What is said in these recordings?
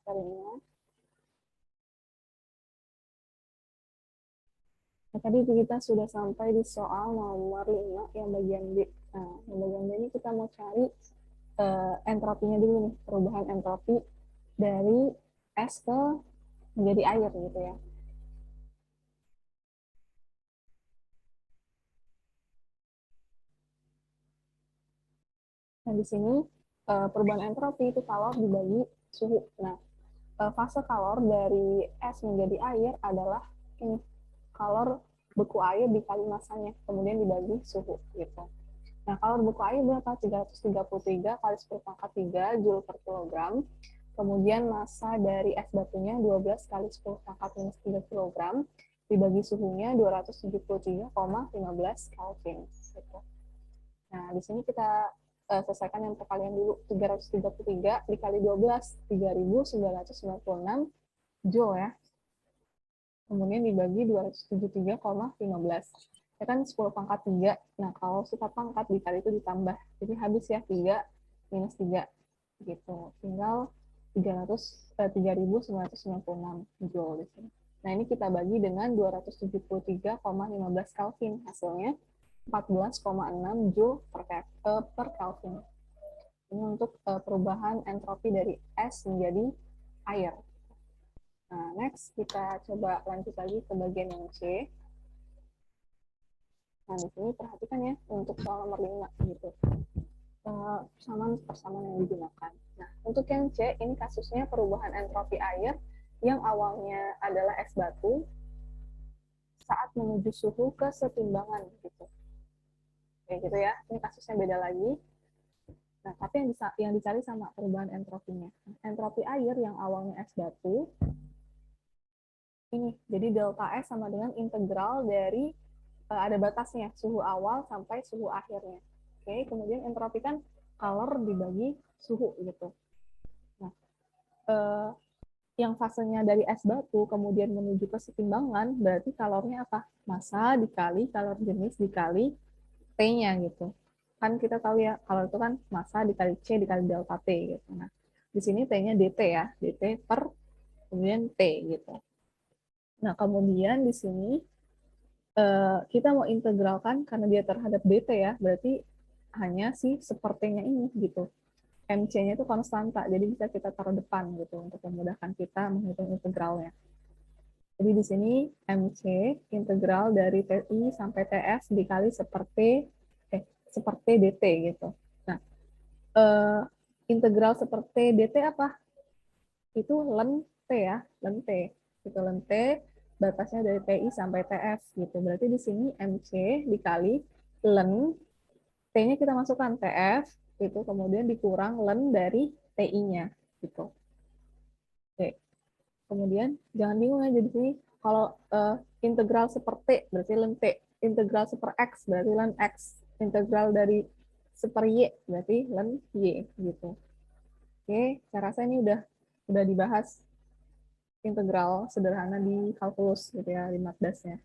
materinya. Nah, tadi kita sudah sampai di soal nomor 5 yang bagian B. Nah, yang bagian B ini kita mau cari entropinya dulu nih, perubahan entropi dari es ke menjadi air gitu ya. Nah, di sini perubahan entropi itu kalor dibagi suhu. Nah, fase kalor dari es menjadi air adalah ini, kalor beku air dikali masanya, kemudian dibagi suhu gitu. Nah, kalor beku air berapa? 333 kali 10 pangkat 3 Joule per kilogram. Kemudian massa dari es batunya 12 kali 10 pangkat minus 3 kilogram. Dibagi suhunya 273,15 Kelvin. Gitu. Nah, di sini kita selesaikan yang perkalian dulu. 333 dikali 12, 3.996 Joule ya. Kemudian dibagi 273,15. Ya kan 10 pangkat 3. Nah, kalau 4 pangkat dikali itu ditambah. Jadi habis ya 3 minus 3. Gitu. Tinggal 3.996 Joule di sini. Nah, ini kita bagi dengan 273,15 Kelvin. Hasilnya 14,6 Joule per Kelvin. Ini untuk perubahan entropi dari es menjadi air. Nah, next kita coba lanjut lagi ke bagian yang C. Nah, di sini perhatikan ya, untuk soal nomor 5 gitu. Persamaan yang digunakan. Nah, untuk yang C, ini kasusnya perubahan entropi air yang awalnya adalah es batu saat menuju suhu kesetimbangan gitu. Kayak gitu ya, ini kasusnya beda lagi. Nah, tapi yang dicari sama perubahan entropinya. Entropi air yang awalnya es batu, ini, jadi delta S sama dengan integral dari ada batasnya, suhu awal sampai suhu akhirnya. Oke, kemudian entropi kan kalor dibagi suhu gitu. Nah, yang fasenya dari es batu kemudian menuju ke kesetimbangan, berarti kalornya apa? Massa dikali kalor jenis dikali T-nya gitu. Kan kita tahu ya, kalor itu kan massa dikali C dikali delta T gitu. Nah, di sini T-nya DT ya, DT per kemudian T gitu. Nah, kemudian di sini kita mau integralkan karena dia terhadap DT ya, berarti hanya si sepertinya ini gitu. MC-nya itu konstanta, jadi bisa kita taruh depan gitu untuk memudahkan kita menghitung integralnya. Jadi di sini MC integral dari TI sampai TS dikali seperti DT gitu. Nah, integral seperti DT apa? Itu len T ya, len T. Itu len T, batasnya dari TI sampai TS gitu. Berarti di sini MC dikali len T-nya kita masukkan TF itu kemudian dikurang len dari TI-nya gitu. Oke. Kemudian jangan bingung ya jadi sini kalau integral seperti berarti len T, integral seper X berarti len X, integral dari seper Y berarti len Y gitu. Oke, saya rasa ini udah dibahas integral sederhana di kalkulus gitu ya di matdasnya.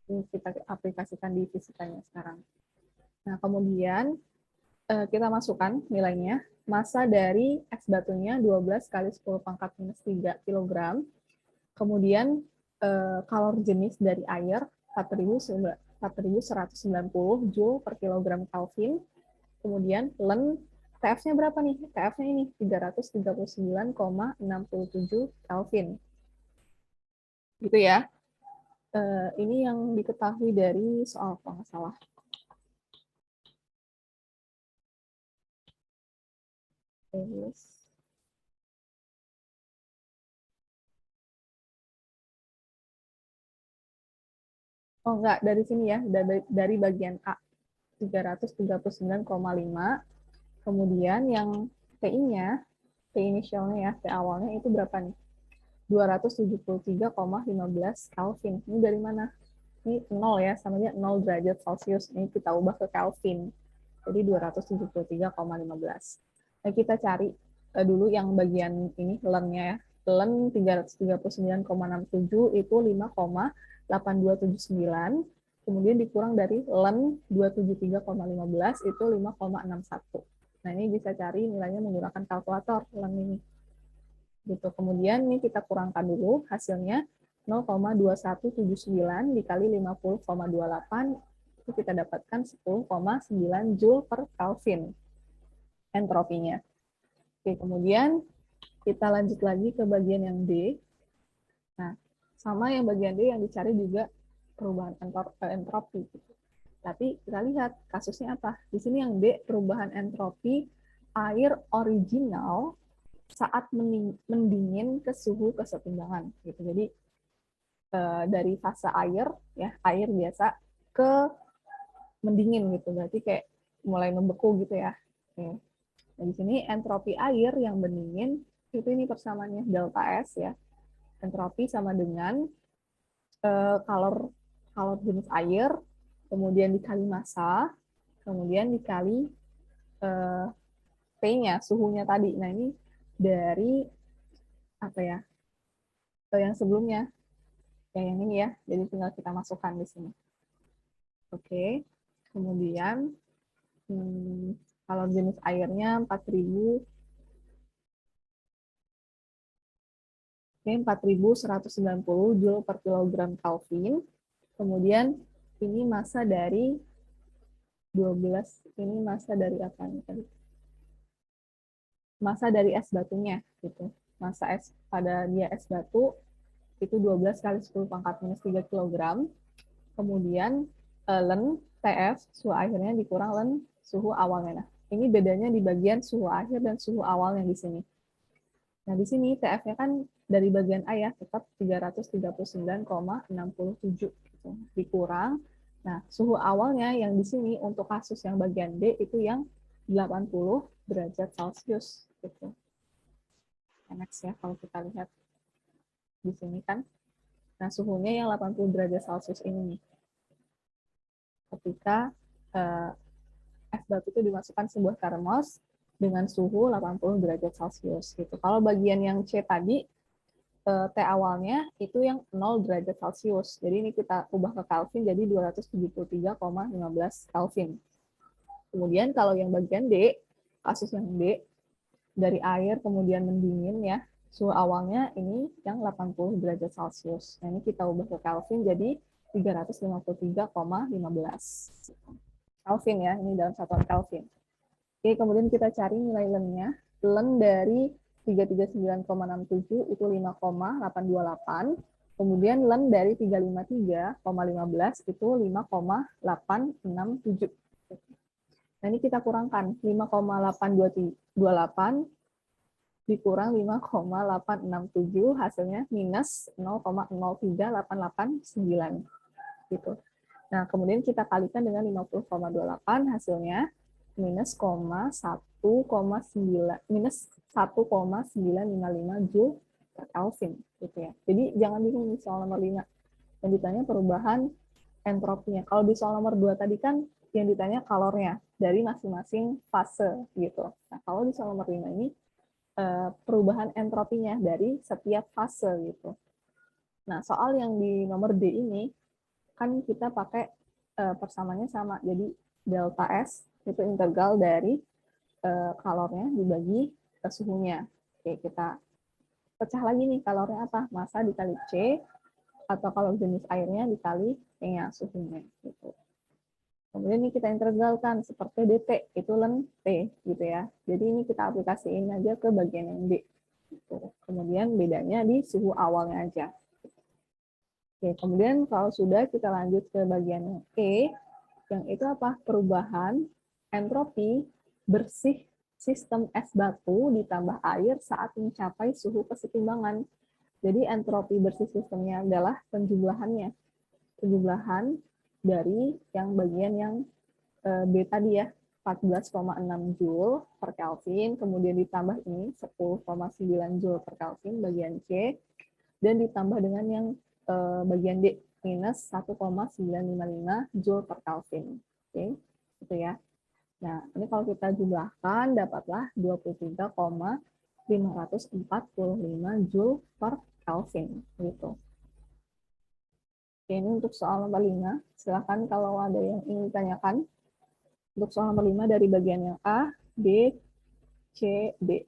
Ini kita aplikasikan di fisikanya sekarang. Nah, kemudian kita masukkan nilainya. Massa dari es batunya 12 kali 10 pangkat minus 3 kg. Kemudian kalor jenis dari air 4.190 Joule per kilogram Kelvin. Kemudian len TF-nya berapa nih? TF-nya ini 339,67 Kelvin. Gitu ya. Ini yang diketahui dari soal kalau nggak salah. Terus. Oh enggak, dari sini ya, dari bagian A. 339,5. Kemudian yang TI-nya, T inisialnya ya, T awalnya itu berapa nih? 273,15 Kelvin. Ini dari mana? Ini 0 ya, sama dia 0 derajat Celcius. Ini kita ubah ke Kelvin. Jadi 273,15. Nah, kita cari dulu yang bagian ini, len-nya ya. Len 339,67 itu 5,8279. Kemudian dikurang dari len 273,15 itu 5,61. Nah, ini bisa cari nilainya menggunakan kalkulator len ini. Gitu. Kemudian ini kita kurangkan dulu hasilnya 0,2179 dikali 50,28 itu kita dapatkan 10,9 Joule per Kelvin entropinya. Oke, kemudian kita lanjut lagi ke bagian yang D. Nah, sama yang bagian D yang dicari juga perubahan entropi. Tapi kita lihat kasusnya apa. Di sini yang D, perubahan entropi air original saat mendingin ke suhu kesetimbangan. Gitu. Jadi dari fase air, ya air biasa, ke mendingin gitu. Berarti kayak mulai membeku gitu ya. Oke. Nah, di sini entropi air yang mendingin itu ini persamaannya delta S ya. Entropi sama dengan kalor jenis air, kemudian dikali massa, kemudian dikali T-nya, suhunya tadi. Nah, ini dari apa ya? Yang sebelumnya, yang ini ya. Jadi tinggal kita masukkan di sini. Oke. Kemudian kalau jenis airnya 4000 4190 Joule per kilogram Kelvin. Kemudian ini massa dari 12, ini massa dari apa nih tadi? Massa dari es batunya gitu. Massa es pada dia es batu itu 12 kali 10 pangkat minus 3 kg. Kemudian Len TF suhu akhirnya dikurang Len suhu awalnya. Nah, ini bedanya di bagian suhu akhir dan suhu awalnya di sini. Nah, di sini TF-nya kan dari bagian A ya, tetap 339,67 gitu. Dikurang. Nah, suhu awalnya yang di sini untuk kasus yang bagian D itu yang 80 derajat Celcius gitu. Enak ya kalau kita lihat di sini kan. Nah, suhunya yang 80 derajat Celcius ini nih. Ketika es batu itu dimasukkan sebuah termos dengan suhu 80 derajat Celcius gitu. Kalau bagian yang C tadi T awalnya itu yang 0 derajat Celcius. Jadi ini kita ubah ke Kelvin jadi 273,15 Kelvin. Kemudian kalau yang bagian D, kasus yang D, dari air kemudian mendingin ya, suhu awalnya ini yang 80 derajat Celcius. Nah, ini kita ubah ke Kelvin jadi 353,15 Kelvin ya, ini dalam satuan Kelvin. Oke, kemudian kita cari nilai Len-nya. Len dari 339,67 itu 5,828. Kemudian Len dari 353,15 itu 5,867. Nah, ini kita kurangkan. 5,828 dikurang 5,867 hasilnya minus 0,03889 gitu. Nah, kemudian kita kalikan dengan 50,28 hasilnya minus 1,955 Joule per Kelvin gitu ya. Jadi jangan bingung di soal nomor 5 yang ditanya perubahan entropinya. Kalau di soal nomor 2 tadi kan yang ditanya kalornya dari masing-masing fase gitu. Nah, kalau di soal nomor 5 ini perubahan entropinya dari setiap fase gitu. Nah, soal yang di nomor D ini kan kita pakai persamaannya sama. Jadi delta S itu integral dari kalornya dibagi ke suhunya. Oke, kita pecah lagi nih kalornya apa? Massa dikali C, atau kalau jenis airnya dikali T-nya, suhunya. Gitu. Kemudian ini kita integralkan seperti dt, itu Len T gitu ya. Jadi ini kita aplikasiin aja ke bagian yang D. Gitu. Kemudian bedanya di suhu awalnya aja. Oke, kemudian kalau sudah kita lanjut ke bagian yang E, yang itu apa? Perubahan entropi bersih sistem es batu ditambah air saat mencapai suhu kesetimbangan. Jadi entropi bersih sistemnya adalah penjumlahannya. Penjumlahan dari yang bagian yang B tadi ya, 14,6 Joule per Kelvin, kemudian ditambah ini 10,9 Joule per Kelvin bagian C, dan ditambah dengan yang bagian D, minus 1,955 Joule per Kelvin. Oke, gitu ya. Nah, ini kalau kita jumlahkan, dapatlah 23,545 Joule per Kelvin. Gitu. Oke, ini untuk soal nomor 5. Silahkan kalau ada yang ingin ditanyakan. Untuk soal nomor 5 dari bagian yang A, B, C, D,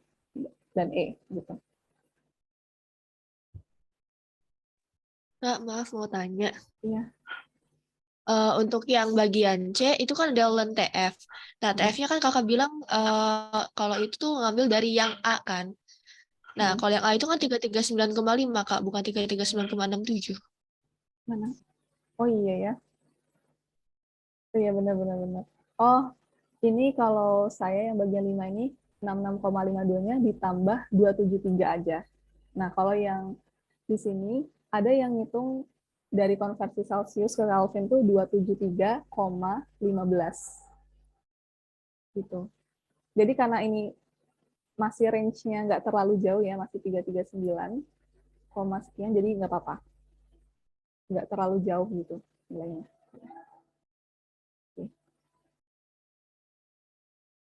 dan E. Gitu. Kak, maaf mau tanya. Iya. Untuk yang bagian C itu kan ada ln TF. Nah, Hmm. TF-nya kan kakak bilang kalau itu tuh ngambil dari yang A kan. Nah, Hmm. kalau yang A itu kan 339,5 Kak, bukan 339,67. Mana? Oh iya ya. Oh iya benar-benar benar. Oh, ini kalau saya yang bagian 5 ini 66,52-nya ditambah 273 aja. Nah, kalau yang di sini ada yang ngitung dari konversi Celsius ke Kelvin tuh 273,15 gitu. Jadi karena ini masih range-nya nggak terlalu jauh ya, masih 339, sekian, jadi nggak apa-apa. Nggak terlalu jauh gitu nilainya. Oke.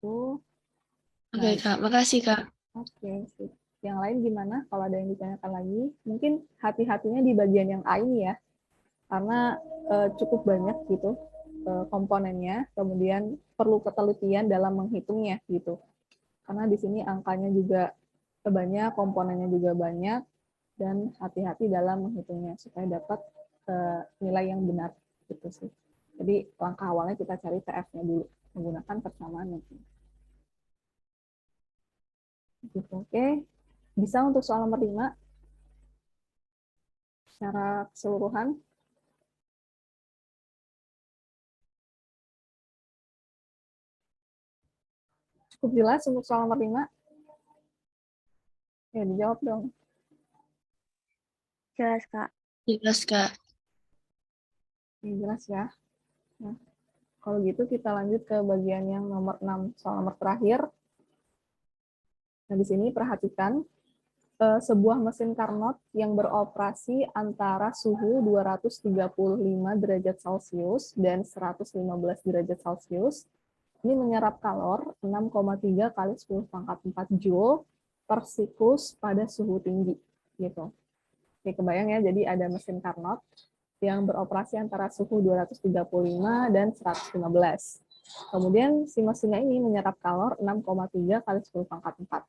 Tuh. Oke, Nah, Kak. Makasih, Kak. oke. Sip. Yang lain gimana? Kalau ada yang ditanyakan lagi, mungkin hati-hatinya di bagian yang A ini ya, karena cukup banyak gitu komponennya, kemudian perlu ketelitian dalam menghitungnya gitu. Karena di sini angkanya juga banyak, komponennya juga banyak, dan hati-hati dalam menghitungnya supaya dapat nilai yang benar gitu sih. Jadi langkah awalnya kita cari TF-nya dulu menggunakan persamaan nanti. Gitu. Oke, bisa untuk soal nomor 5 secara keseluruhan. Cukup jelas untuk soal nomor 5. Ya, dijawab dong. Jelas, Kak. Jelas, Kak. Ini jelas ya. Nah, kalau gitu kita lanjut ke bagian yang nomor 6, soal nomor terakhir. Nah, di sini perhatikan sebuah mesin Carnot yang beroperasi antara suhu 235 derajat Celcius dan 115 derajat Celcius. Ini menyerap kalor 6,3 kali 10 pangkat 4 Joule per siklus pada suhu tinggi. Gitu. Oke, kebayang ya, jadi ada mesin Carnot yang beroperasi antara suhu 235 dan 115. Kemudian si mesinnya ini menyerap kalor 6,3 kali 10 pangkat 4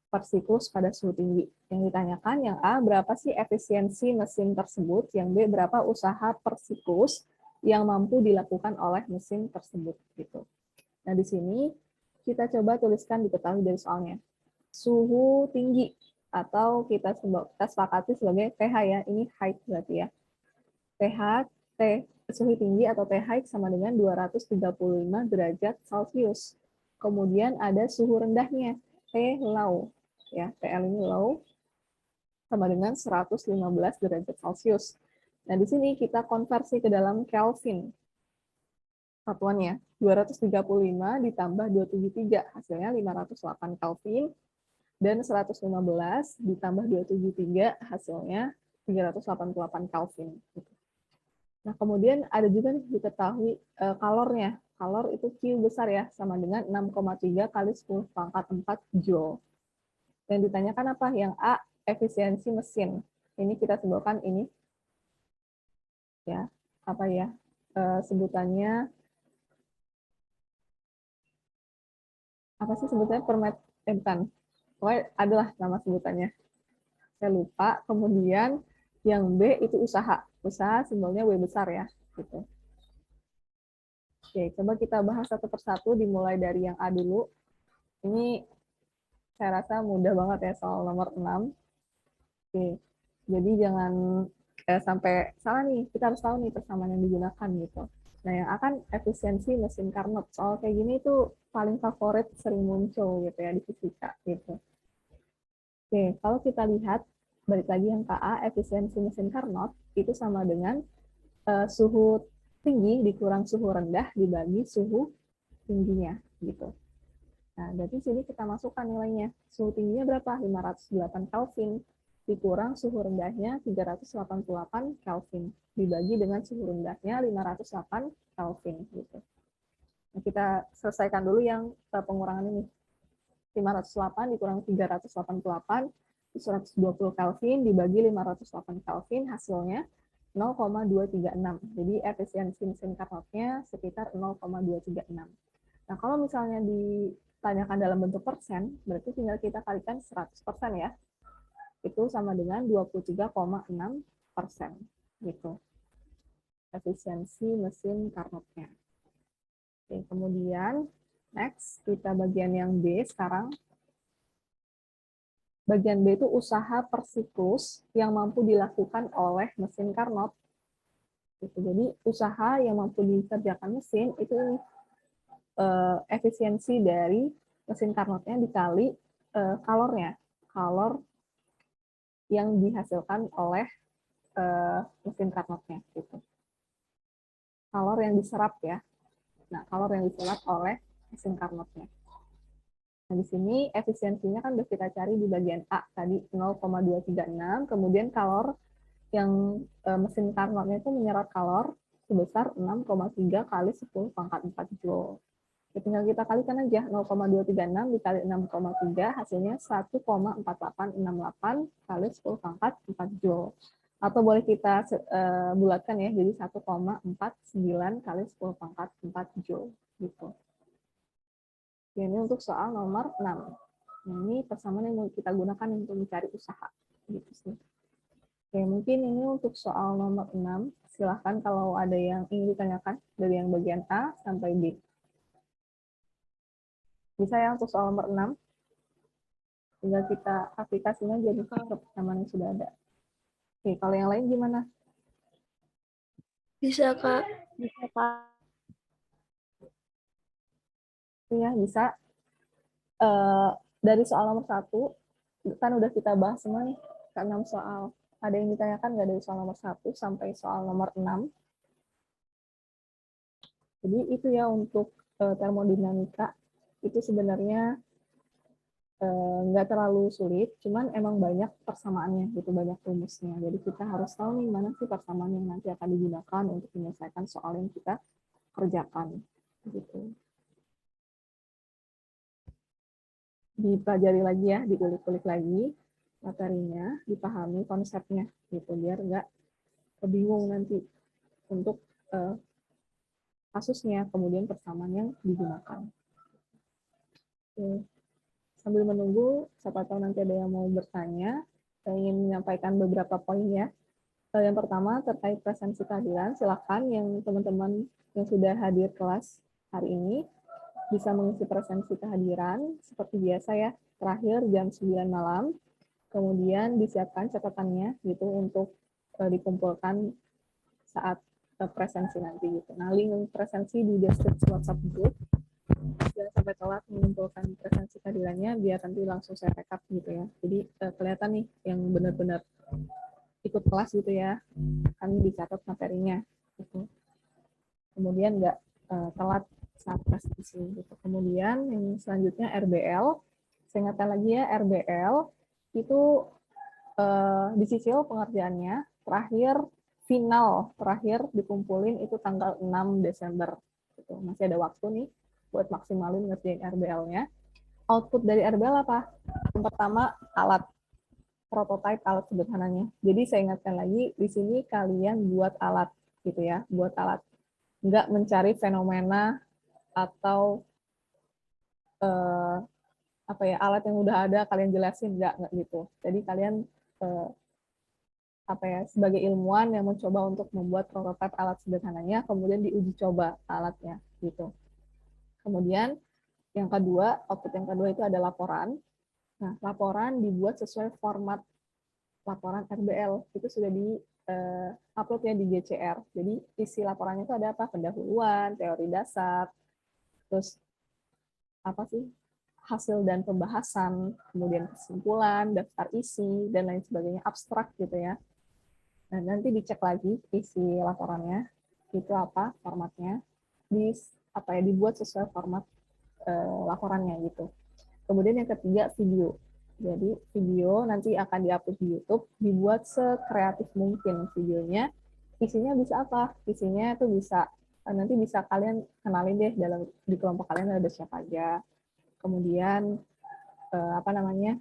per siklus pada suhu tinggi. Yang ditanyakan yang A, berapa sih efisiensi mesin tersebut? Yang B, berapa usaha per siklus yang mampu dilakukan oleh mesin tersebut? Gitu. Nah, di sini kita coba tuliskan diketahui dari soalnya. Suhu tinggi atau kita sepakati sebagai pH ya, ini height berarti ya. pH suhu tinggi atau T high sama dengan 235 derajat Celcius. Kemudian ada suhu rendahnya, T low. Ya, TL ini low sama dengan 115 derajat Celcius. Nah, di sini kita konversi ke dalam Kelvin. Satuannya 235 ditambah 273 hasilnya 508 Kelvin dan 115 ditambah 273 hasilnya 388 Kelvin. Nah, kemudian ada juga nih diketahui kalornya. Kalor itu Q besar ya, sama dengan 6,3 kali 10 pangkat 4 Joule. Yang ditanyakan apa? Yang A, efisiensi mesin. Ini kita sebutkan ini. Ya, apa ya? Sebutannya, apa sih sebutannya? Bukan. Pokoknya adalah nama sebutannya. Saya lupa. Kemudian yang B itu usaha. Usaha simbolnya W besar ya. Gitu. Oke, coba kita bahas satu persatu dimulai dari yang A dulu. Ini saya rasa mudah banget ya soal nomor 6. Oke, jadi jangan sampai salah nih. Kita harus tahu nih persamaan yang digunakan gitu. Nah, yang akan efisiensi mesin Carnot. Soal kayak gini itu paling favorit sering muncul gitu ya di fisika gitu. Oke, kalau kita lihat balik lagi yang KA, efisiensi mesin Carnot itu sama dengan suhu tinggi dikurang suhu rendah dibagi suhu tingginya gitu. Nah, berarti sini kita masukkan nilainya. Suhu tingginya berapa? 508 Kelvin. Dikurang suhu rendahnya 388 Kelvin. Dibagi dengan suhu rendahnya 508 Kelvin. Gitu. Nah, kita selesaikan dulu yang pengurangan ini. 508 dikurang 388, 120 Kelvin dibagi 508 Kelvin, hasilnya 0,236. Jadi efisiensi mesin Carnotnya sekitar 0,236. Nah, kalau misalnya ditanyakan dalam bentuk persen, berarti tinggal kita kalikan 100% ya. Itu sama dengan 23,6 gitu. Efisiensi mesin Carnot-nya. Oke, kemudian next kita bagian yang B sekarang. Bagian B itu usaha per siklus yang mampu dilakukan oleh mesin Carnot. Gitu. Jadi usaha yang mampu dikerjakan mesin itu efisiensi dari mesin Carnot-nya dikali kalornya, kalor yang dihasilkan oleh mesin Carnot-nya. Gitu. Kalor yang diserap ya. Nah, kalor yang diserap oleh mesin Carnot-nya. Nah, di sini efisiensinya kan udah kita cari di bagian A tadi 0,236, kemudian kalor yang mesin Carnot-nya itu menyerap kalor sebesar 6,3 kali 10 pangkat 4 Joule. Ya, tinggal kita kalikan aja 0,236 dikali 6,3 hasilnya 1,4868 kali 10 pangkat 4 Joule. Atau boleh kita bulatkan ya jadi 1,49 kali 10 pangkat 4 Joule gitu. Ini untuk soal nomor 6. Nah, ini persamaan yang mau kita gunakan untuk mencari usaha. Gitu sih. Oke, mungkin ini untuk soal nomor 6. Silahkan kalau ada yang ingin ditanyakan dari yang bagian A sampai B. Bisa ya untuk soal nomor 6. Tinggal kita aplikasinya jadi persamaan yang sudah ada. Oke, kalau yang lain gimana? Bisa, Kak. Bisa, Pak. Ya, bisa. Dari soal nomor 1, kan udah kita bahas semua nih, ke 6 soal. Ada yang ditanyakan nggak dari soal nomor 1 sampai soal nomor 6? Jadi itu ya untuk termodinamika, itu sebenarnya nggak terlalu sulit, cuman emang banyak persamaannya, gitu, banyak rumusnya. Jadi kita harus tahu nih mana sih persamaan yang nanti akan digunakan untuk menyelesaikan soal yang kita kerjakan. Gitu. Dipelajari lagi ya, diulik-ulik lagi materinya, dipahami konsepnya, gitu, biar nggak kebingung nanti untuk kasusnya, kemudian persamaan yang digunakan. Oke. Sambil menunggu, siapa tahu nanti ada yang mau bertanya, saya ingin menyampaikan beberapa poin ya. Yang pertama, terkait presensi kehadiran, silakan yang teman-teman yang sudah hadir kelas hari ini, bisa mengisi presensi kehadiran, seperti biasa ya, terakhir jam 9 malam, kemudian disiapkan catatannya gitu untuk dikumpulkan saat presensi nanti gitu. Nah, link presensi di deskripsi WhatsApp group. Jangan sampai telat mengumpulkan presensi kehadirannya biar nanti langsung saya rekap gitu ya. Jadi kelihatan nih yang benar-benar ikut kelas gitu ya. Kami dicatat materinya gitu. Kemudian nggak telat saat presentasi gitu. Kemudian yang selanjutnya RBL. Saya ingatkan lagi ya, RBL itu dicicil pengerjaannya terakhir dikumpulin itu tanggal 6 Desember. Gitu. Masih ada waktu nih buat maksimalin ngerjain RBL-nya. Output dari RBL apa? Yang pertama, alat. Prototype alat sederhananya. Jadi saya ingatkan lagi, di sini kalian buat alat gitu ya, buat alat. Nggak mencari fenomena atau apa ya, alat yang udah ada kalian jelasin, nggak gitu. Jadi kalian apa ya, sebagai ilmuwan yang mencoba untuk membuat prototipe alat sederhananya, kemudian diuji coba alatnya gitu. Kemudian yang kedua, output yang kedua itu ada laporan. Nah, laporan dibuat sesuai format laporan RBL. Itu sudah di upload ya di GCR. Jadi isi laporannya itu ada apa? Pendahuluan, teori dasar, terus apa sih? Hasil dan pembahasan, kemudian kesimpulan, daftar isi, dan lain sebagainya, abstrak gitu ya. Nah, nanti dicek lagi isi laporannya, itu apa formatnya, dibuat sesuai format laporannya gitu. Kemudian yang ketiga, video. Jadi video nanti akan diupload di YouTube, dibuat sekreatif mungkin videonya. Isinya bisa apa? Isinya itu bisa nanti bisa kalian kenalin deh di kelompok kalian ada siapa aja. Kemudian apa namanya?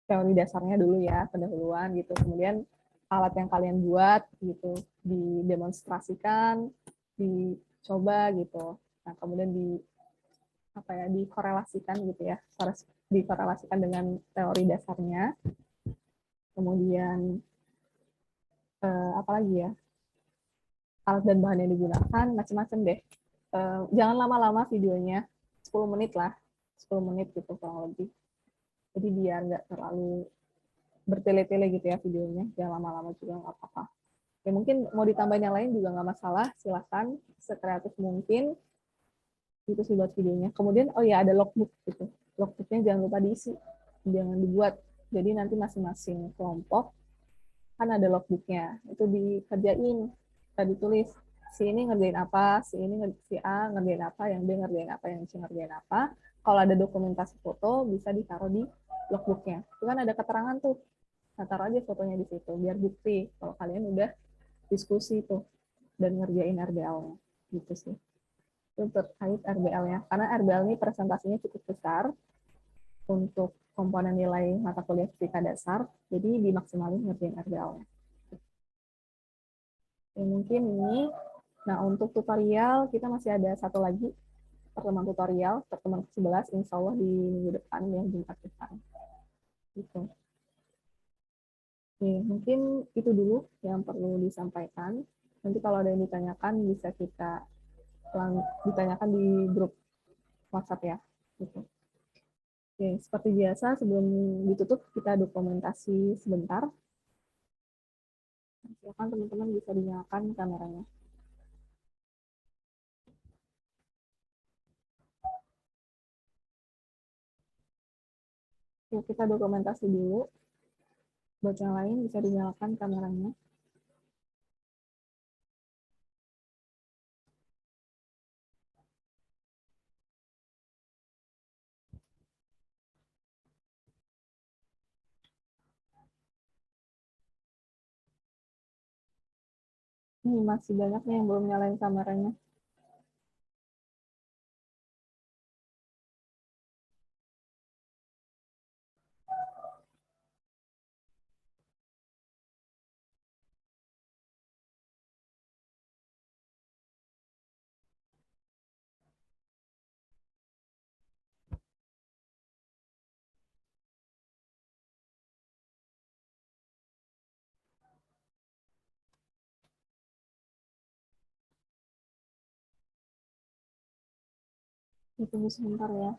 Teori dasarnya dulu ya, pendahuluan gitu. Kemudian alat yang kalian buat gitu didemonstrasikan, dicoba gitu. Nah, kemudian dikorelasikan gitu ya, dikorelasikan dengan teori dasarnya. Kemudian Apalagi ya, alat dan bahan yang digunakan, macam-macam deh. Jangan lama-lama videonya, 10 menit lah, 10 menit gitu kurang lebih. Jadi biar nggak terlalu bertele-tele gitu ya videonya, jangan lama-lama juga nggak apa-apa. Ya mungkin mau ditambahin yang lain juga nggak masalah, silahkan sekreatif mungkin itu sih buat videonya. Kemudian oh ya ada logbook gitu, logbooknya jangan lupa diisi, jangan dibuat. Jadi nanti masing-masing kelompok kan ada logbooknya, itu dikerjain, ditulis si ini ngerjain apa, si ini si A ngerjain apa, yang B ngerjain apa, yang C ngerjain apa. Kalau ada dokumentasi foto bisa ditaruh di logbooknya. Itu kan ada keterangan tuh, nah taruh aja fotonya di situ biar bukti kalau kalian udah diskusi tuh dan ngerjain RBL-nya gitu sih. Itu terkait RBL-nya karena RBL ini presentasinya cukup besar untuk komponen nilai mata kuliah fisika dasar, jadi dimaksimalin ngerjain RBL-nya. Ya, mungkin ini. Nah, untuk tutorial kita masih ada satu lagi pertemuan tutorial, pertemuan ke-11, insya Allah di minggu depan, yang Jumat depan. Gitu. Oke, mungkin itu dulu yang perlu disampaikan. Nanti kalau ada yang ditanyakan, bisa kita ditanyakan di grup WhatsApp ya. Gitu. Oke, seperti biasa, sebelum ditutup, kita dokumentasi sebentar. Silakan teman-teman bisa dinyalakan kameranya. Oke, kita dokumentasi dulu. Buat yang lain bisa dinyalakan kameranya. Ini masih banyak nih yang belum nyalain kameranya. Tunggu sebentar ya.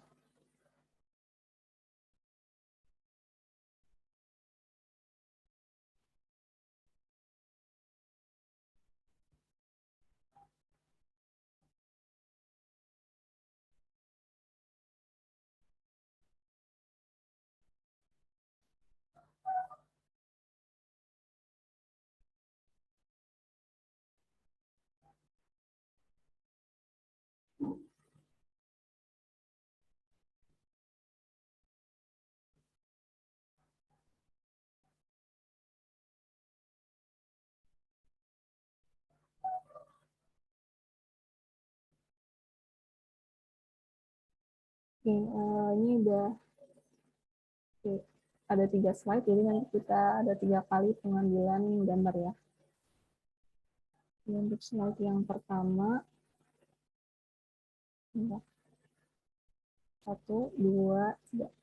Oke, ini udah oke, ada 3 slide, jadi nanti kita ada 3 kali pengambilan gambar ya. Jadi untuk slide yang pertama, ya, 1, 2, 3.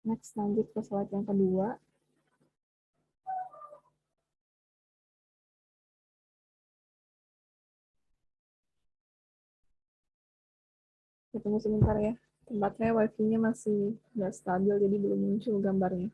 Next, lanjut ke slide yang kedua. Tunggu sebentar ya. Tempatnya wifi-nya masih nggak stabil, jadi belum muncul gambarnya.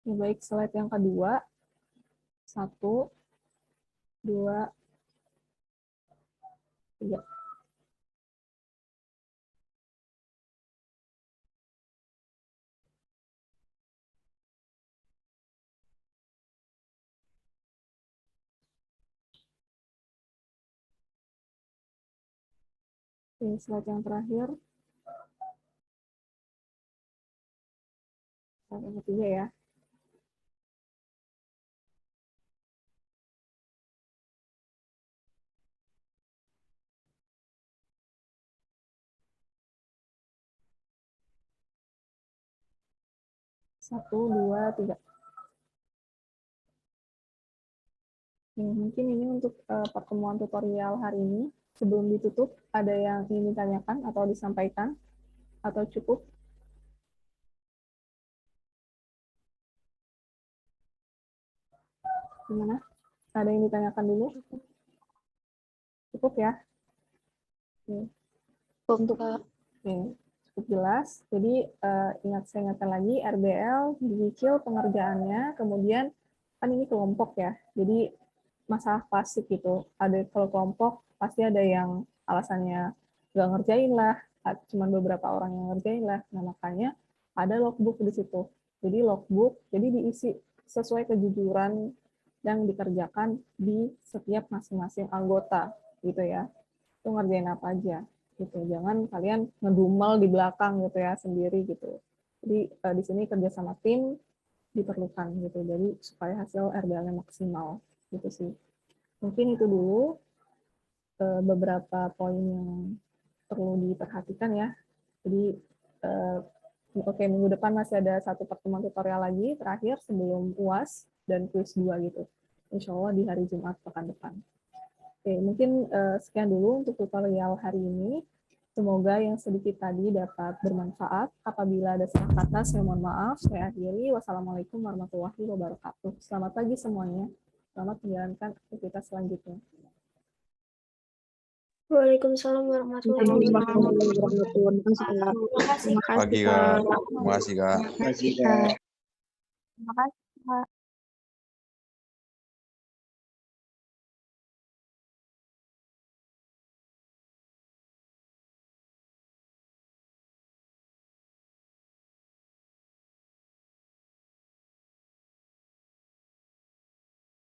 Ya, baik, slide yang kedua. 1, 2, 3. Oke, slide yang terakhir. Slide yang ketiga ya. 1, 2, 3. Mungkin ini untuk pertemuan tutorial hari ini. Sebelum ditutup, ada yang ingin ditanyakan atau disampaikan? Atau cukup? Gimana? Ada yang ditanyakan dulu? Cukup ya? Oke. Untuk cukup jelas. Jadi saya ingatkan lagi, RBL dicicil pengerjaannya, kemudian kan ini kelompok ya. Jadi masalah klasik gitu. Ada kalau kelompok pasti ada yang alasannya nggak ngerjain lah, cuma beberapa orang yang ngerjain lah. Nah makanya ada logbook di situ. Jadi logbook, jadi diisi sesuai kejujuran yang dikerjakan di setiap masing-masing anggota gitu ya. Itu ngerjain apa aja gitu. Jangan kalian ngedumel di belakang gitu ya sendiri gitu. Jadi di sini kerja sama tim diperlukan gitu. Jadi supaya hasil RBL-nya maksimal gitu sih. Mungkin itu dulu beberapa poin yang perlu diperhatikan ya. Jadi oke, minggu depan masih ada satu pertemuan tutorial lagi terakhir sebelum UAS dan kuis 2 gitu. Insya Allah di hari Jumat pekan depan. Oke, mungkin sekian dulu untuk tutorial hari ini. Semoga yang sedikit tadi dapat bermanfaat. Apabila ada salah kata, saya mohon maaf. Saya akhiri. Wassalamualaikum warahmatullahi wabarakatuh. Selamat pagi semuanya. Selamat menjalankan aktivitas selanjutnya. Waalaikumsalam warahmatullahi wabarakatuh. Terima kasih, Kak. Pagi, Kak. Terima kasih, Kak. Terima kasih, Kak. Terima kasih, Kak.